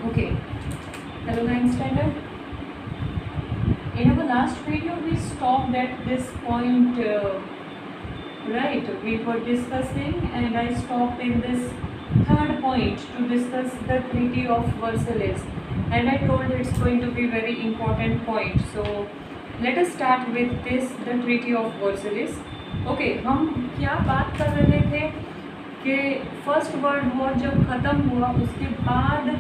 Okay, hello ninth standard. In our last video, we stopped at this point, right? We were discussing, and I stopped in this third point to discuss the Treaty of Versailles, and I told it's going to be very important point. So let us start with this, the Treaty of Versailles. Okay, हम क्या बात कर रहे थे कि first world war जब ख़त्म हुआ उसके बाद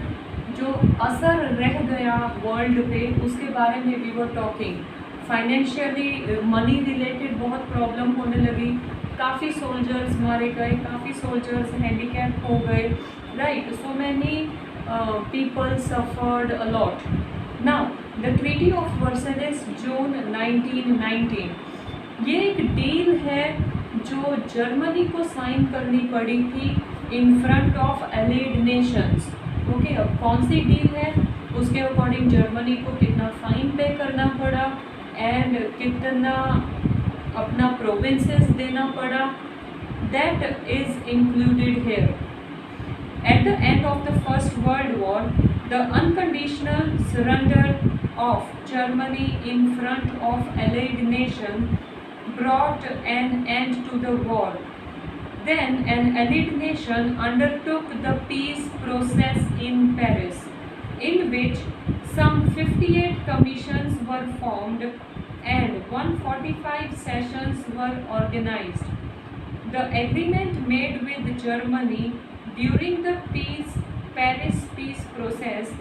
जो असर रह गया वर्ल्ड पे उसके बारे में we were talking. Financially money related बहुत प्रॉब्लम होने लगी, काफ़ी सोल्जर्स मारे गए, काफ़ी सोल्जर्स हैंडीकैप हो गए, right. So many people suffered a lot. Now the treaty of Versailles June 1919, ये एक डील है जो जर्मनी को साइन करनी पड़ी थी in front of allied Nations. Okay, अब कौन सी डील है, उसके अकॉर्डिंग जर्मनी को कितना फाइन पे करना पड़ा एंड कितना अपना प्रोविंसेस देना पड़ा, that is included here. At the end of the First World War, the unconditional surrender of Germany in front of Allied nations brought an end to the war. Then an Allied nation undertook the peace process in Paris, in which some 58 commissions were formed and 145 sessions were organized. The agreement made with Germany during the Paris peace process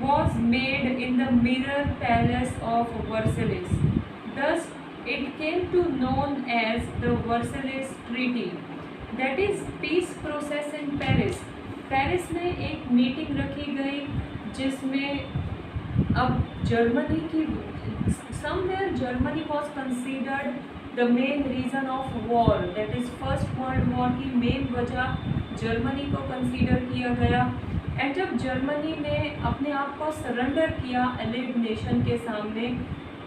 was made in the Mirror Palace of Versailles. Thus, it came to known as the Versailles Treaty. That is peace process in Paris. Paris में एक meeting रखी गई जिसमें अब Germany की somewhere Germany was considered the main reason of war, that is first world war की main वजह Germany को कंसीडर किया गया. एंड जब जर्मनी ने अपने आप को सरेंडर किया एलाइड नेशन के सामने,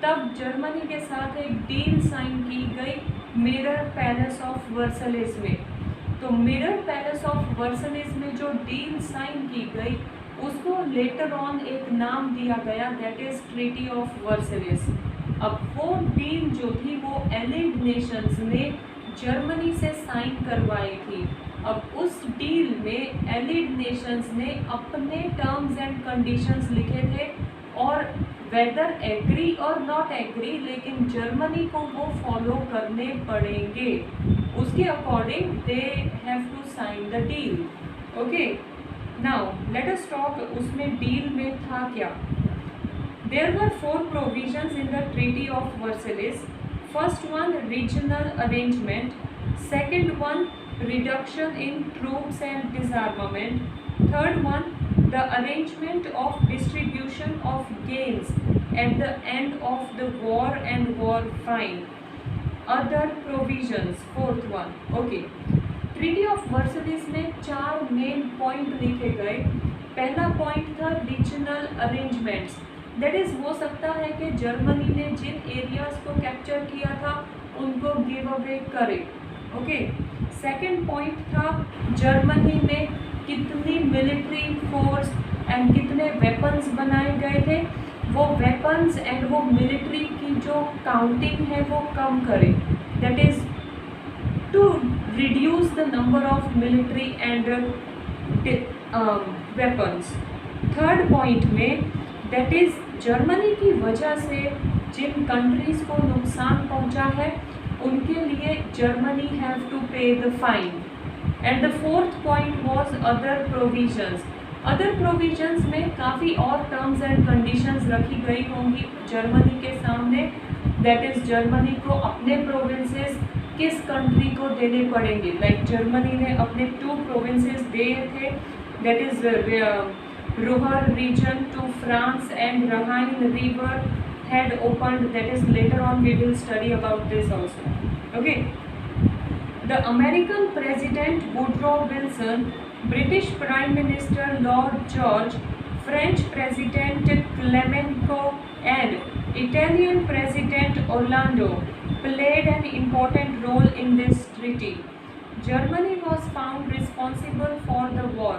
तब जर्मनी के साथ एक डील साइन की गई मिरर पैलेस ऑफ वर्साइलेस में. तो मिरर पैलेस ऑफ वर्साइलेस में जो डील साइन की गई उसको लेटर ऑन एक नाम दिया गया, दैट इज़ ट्रीटी ऑफ वर्साइलेस. अब वो डील जो थी वो एलाइड नेशंस ने जर्मनी से साइन करवाई थी. अब उस डील में एलाइड नेशंस ने अपने टर्म्स एंड कंडीशंस लिखे थे और वेदर एग्री और नॉट एग्री, लेकिन जर्मनी को वो फॉलो करने पड़ेंगे. उसके according they have to sign the deal. Okay, now let us talk उसमें डील में था क्या. There were 4 provisions in the Treaty of Versailles. First one, regional arrangement. Second one, reduction in troops and disarmament. Third one, the arrangement of distribution of gains at the end of the war and war fine. Other provisions. Fourth one. Okay. Treaty of Versailles में 4 main point लिखे गए. पहला point था regional arrangements. That is हो सकता है कि Germany ने जिन एरियाज़ को कैप्चर किया था उनको गिव अवे करे. ओके. सेकंड पॉइंट था जर्मनी में कितनी मिलिट्री फोर्स एंड कितने वेपन्स बनाए गए थे, वो वेपन्स एंड वो मिलिट्री की जो काउंटिंग है वो कम करे, that is to reduce the number of military and weapons. Third point में दैट इज़ जर्मनी की वजह से जिन कंट्रीज़ को नुकसान पहुंचा है उनके लिए जर्मनी हैव टू पे the fine. And the fourth point was other provisions. Other provisions में काफ़ी और टर्म्स एंड कंडीशंस रखी गई होंगी जर्मनी के सामने, दैट इज़ जर्मनी को अपने प्रोविंसेस किस कंट्री को देने पड़ेंगे. लाइक जर्मनी ने अपने 2 प्रोविंसेस दिए थे, that is Ruhr region to France and Rhine river had opened, that is later on we will study about this also. Okay. The American President Woodrow Wilson, British Prime Minister Lord George, French President Clemenceau and Italian President Orlando played an important role in this treaty. Germany was found responsible for the war.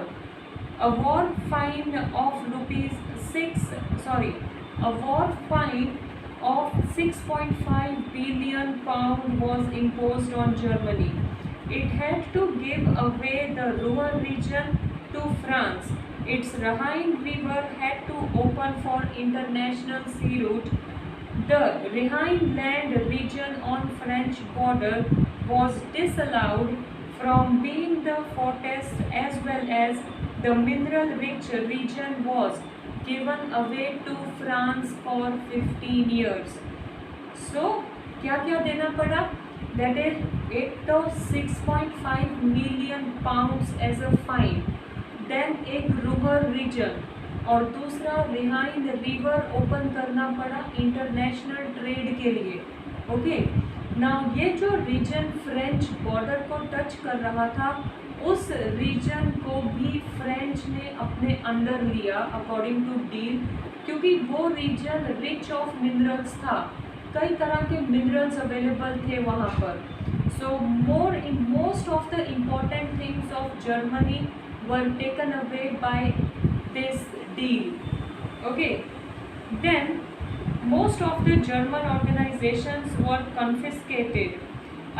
A war fine of rupees 6 sorry a war fine of 6.5 billion pound was imposed on Germany. It had to give away the Ruhr region to France. Its Rhine River had to open for international sea route. The Rhineland region on French border was disallowed from being the fortress, as well as the mineral-rich region was given away to France for 15 years. So क्या क्या देना पड़ा? That is एक तो 6.5 million pounds as a fine, then एक Ruhr region और दूसरा रिहाइन river open करना पड़ा इंटरनेशनल ट्रेड के लिए. ओके, नाउ ये जो रीजन फ्रेंच बॉर्डर को टच कर रहा था, उस रीजन को भी फ्रेंच ने अपने अंडर लिया अकॉर्डिंग टू डील, क्योंकि वो रीजन रिच ऑफ मिनरल्स था. कई तरह के मिनरल्स अवेलेबल थे वहाँ पर. So most of the important things of Germany were taken away by this deal. Okay, then most of the German organizations were confiscated.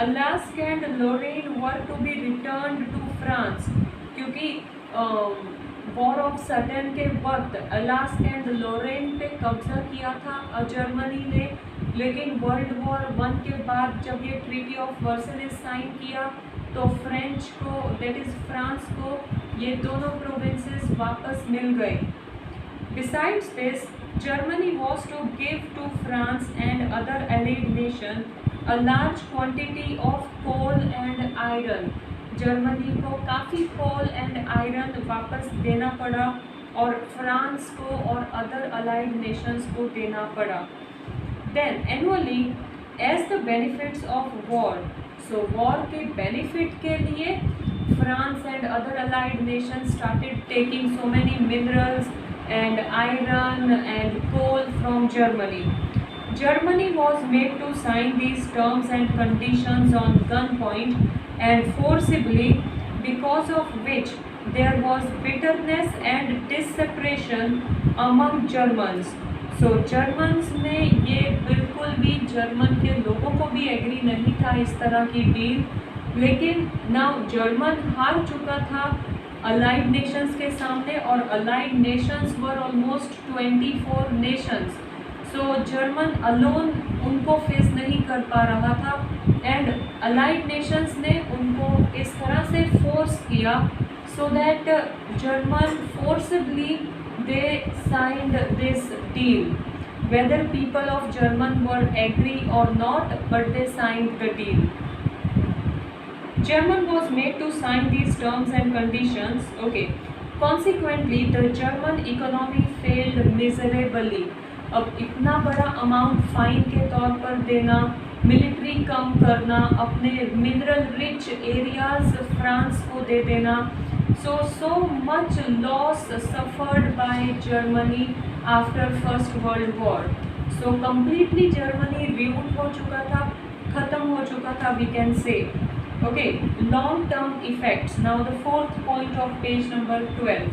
Alaska and Lorraine were to be returned to France, क्योंकि war of sudden के वक्त Alaska and लोरेन पे कब्जा किया था Germany ने, लेकिन world war 1 के बाद जब ये ट्रीटी ऑफ वर्साइलेस साइन किया तो फ्रेंच को, दैट इज़ फ्रांस को, ये दोनों प्रोविंसेस वापस मिल गए. Besides this, Germany was to give to France and other allied nations a large quantity of coal and iron. Germany को काफ़ी कोल एंड आयरन वापस देना पड़ा और फ्रांस को और अदर अलाइड नेशंस को देना पड़ा. Then annually as the benefits of war, so war के बेनिफिट के लिए France and other allied nations started taking so many minerals and iron and coal from Germany. Germany was made to sign these terms and conditions on gunpoint and forcibly, because of which there was bitterness and disseparation among Germans. So Germans ने ये बिल्कुल भी German के लोगों को भी agree नहीं था इस तरह की डील, लेकिन नाउ जर्मन हार चुका था अलाइड नेशंस के सामने और allied Nations were almost 24 Nations. So German alone उनको फेस नहीं कर पा रहा था एंड अलाइड नेशंस ने उनको इस तरह से फोर्स किया so that German forcibly they signed this deal. whether people of German were agree or not, but they signed the deal. German was made to sign these terms and conditions. Okay. Consequently, the German economy failed miserably. अब इतना बड़ा amount fine के तौर पर देना, military कम करना, अपने mineral rich areas France को दे देना, so much loss suffered by Germany after First World War. So completely Germany ruined हो चुका था, खत्म हो चुका था, we can say. Okay, long-term effects. Now the fourth point of page number 12.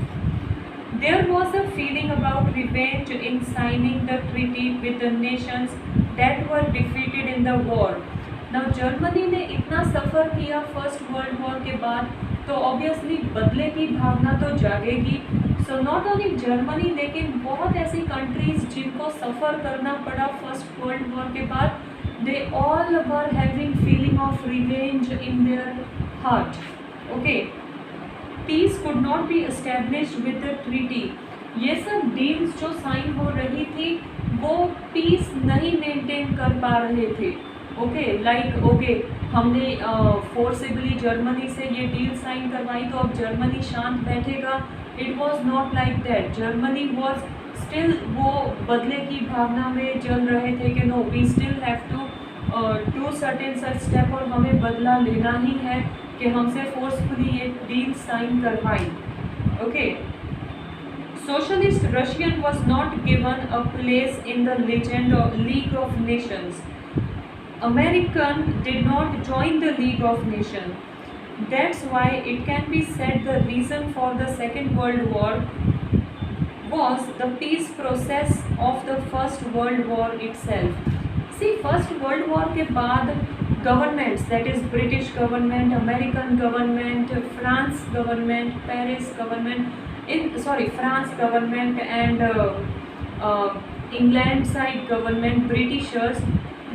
There was a feeling about revenge in signing the treaty with the nations that were defeated in the war. Now Germany ने इतना सफ़र किया first world war के बाद, तो obviously बदले की भावना तो जागेगी. So not only Germany, लेकिन बहुत ऐसी कंट्रीज जिनको सफ़र करना पड़ा फर्स्ट वर्ल्ड वॉर के बाद, they all were having feeling of revenge in their heart. Okay, peace could not be established with the treaty. ये सब डील्स जो साइन हो रही थी वो पीस नहीं मेंटेन कर पा रहे थे. ओके, लाइक ओके, हमने फोर्सिबली जर्मनी से ये डील साइन करवाई तो अब जर्मनी शांत बैठेगा. It was not like that. Germany was still, वो बदले की भावना में जल रहे थे कि no, we still have to do certain such step, और हमें बदला लेना ही है कि हमसे फोर्सफुली ये डील साइन करवाई. Okay, socialist Russian was not given a place in the legend of league of Nations. American did not join the League of Nations. That's why it can be said the reason for the Second World War was the peace process of the First World War itself. See, First World War के बाद governments, that is British government, American government, France government, Paris government, France government and England side government, Britishers,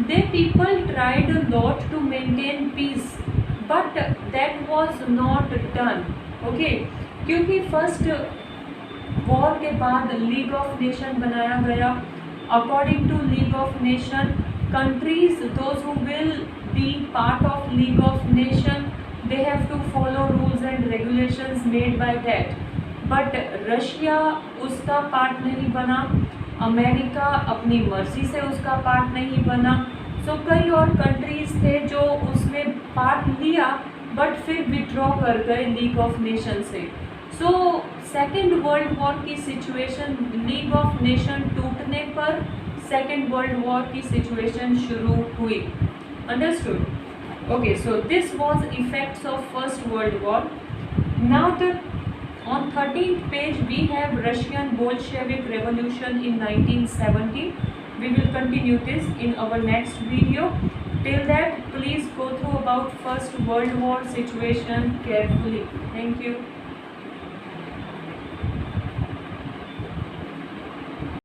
they people tried a lot to maintain peace, but that was not done. Okay, क्योंकि first war के बाद League of Nation बनाया गया. According to League of Nation, countries those who will be part of League of Nation, they have to follow rules and regulations made by that. But Russia उसका part नहीं बना, America अपनी मर्जी से उसका part नहीं बना. सो कई और कंट्रीज थे जो उसमें पार्ट लिया बट फिर विड्रॉ कर गए लीग ऑफ नेशन से. सो सेकेंड वर्ल्ड वॉर की सिचुएशन, लीग ऑफ नेशन टूटने पर सेकेंड वर्ल्ड वॉर की सिचुएशन शुरू हुई. Understood? Okay, so this was effects of first world war. Now the on 13th page we have Russian Bolshevik Revolution in 1970. We will continue this in our next video. Till that, please go through about First World War situation carefully. Thank you.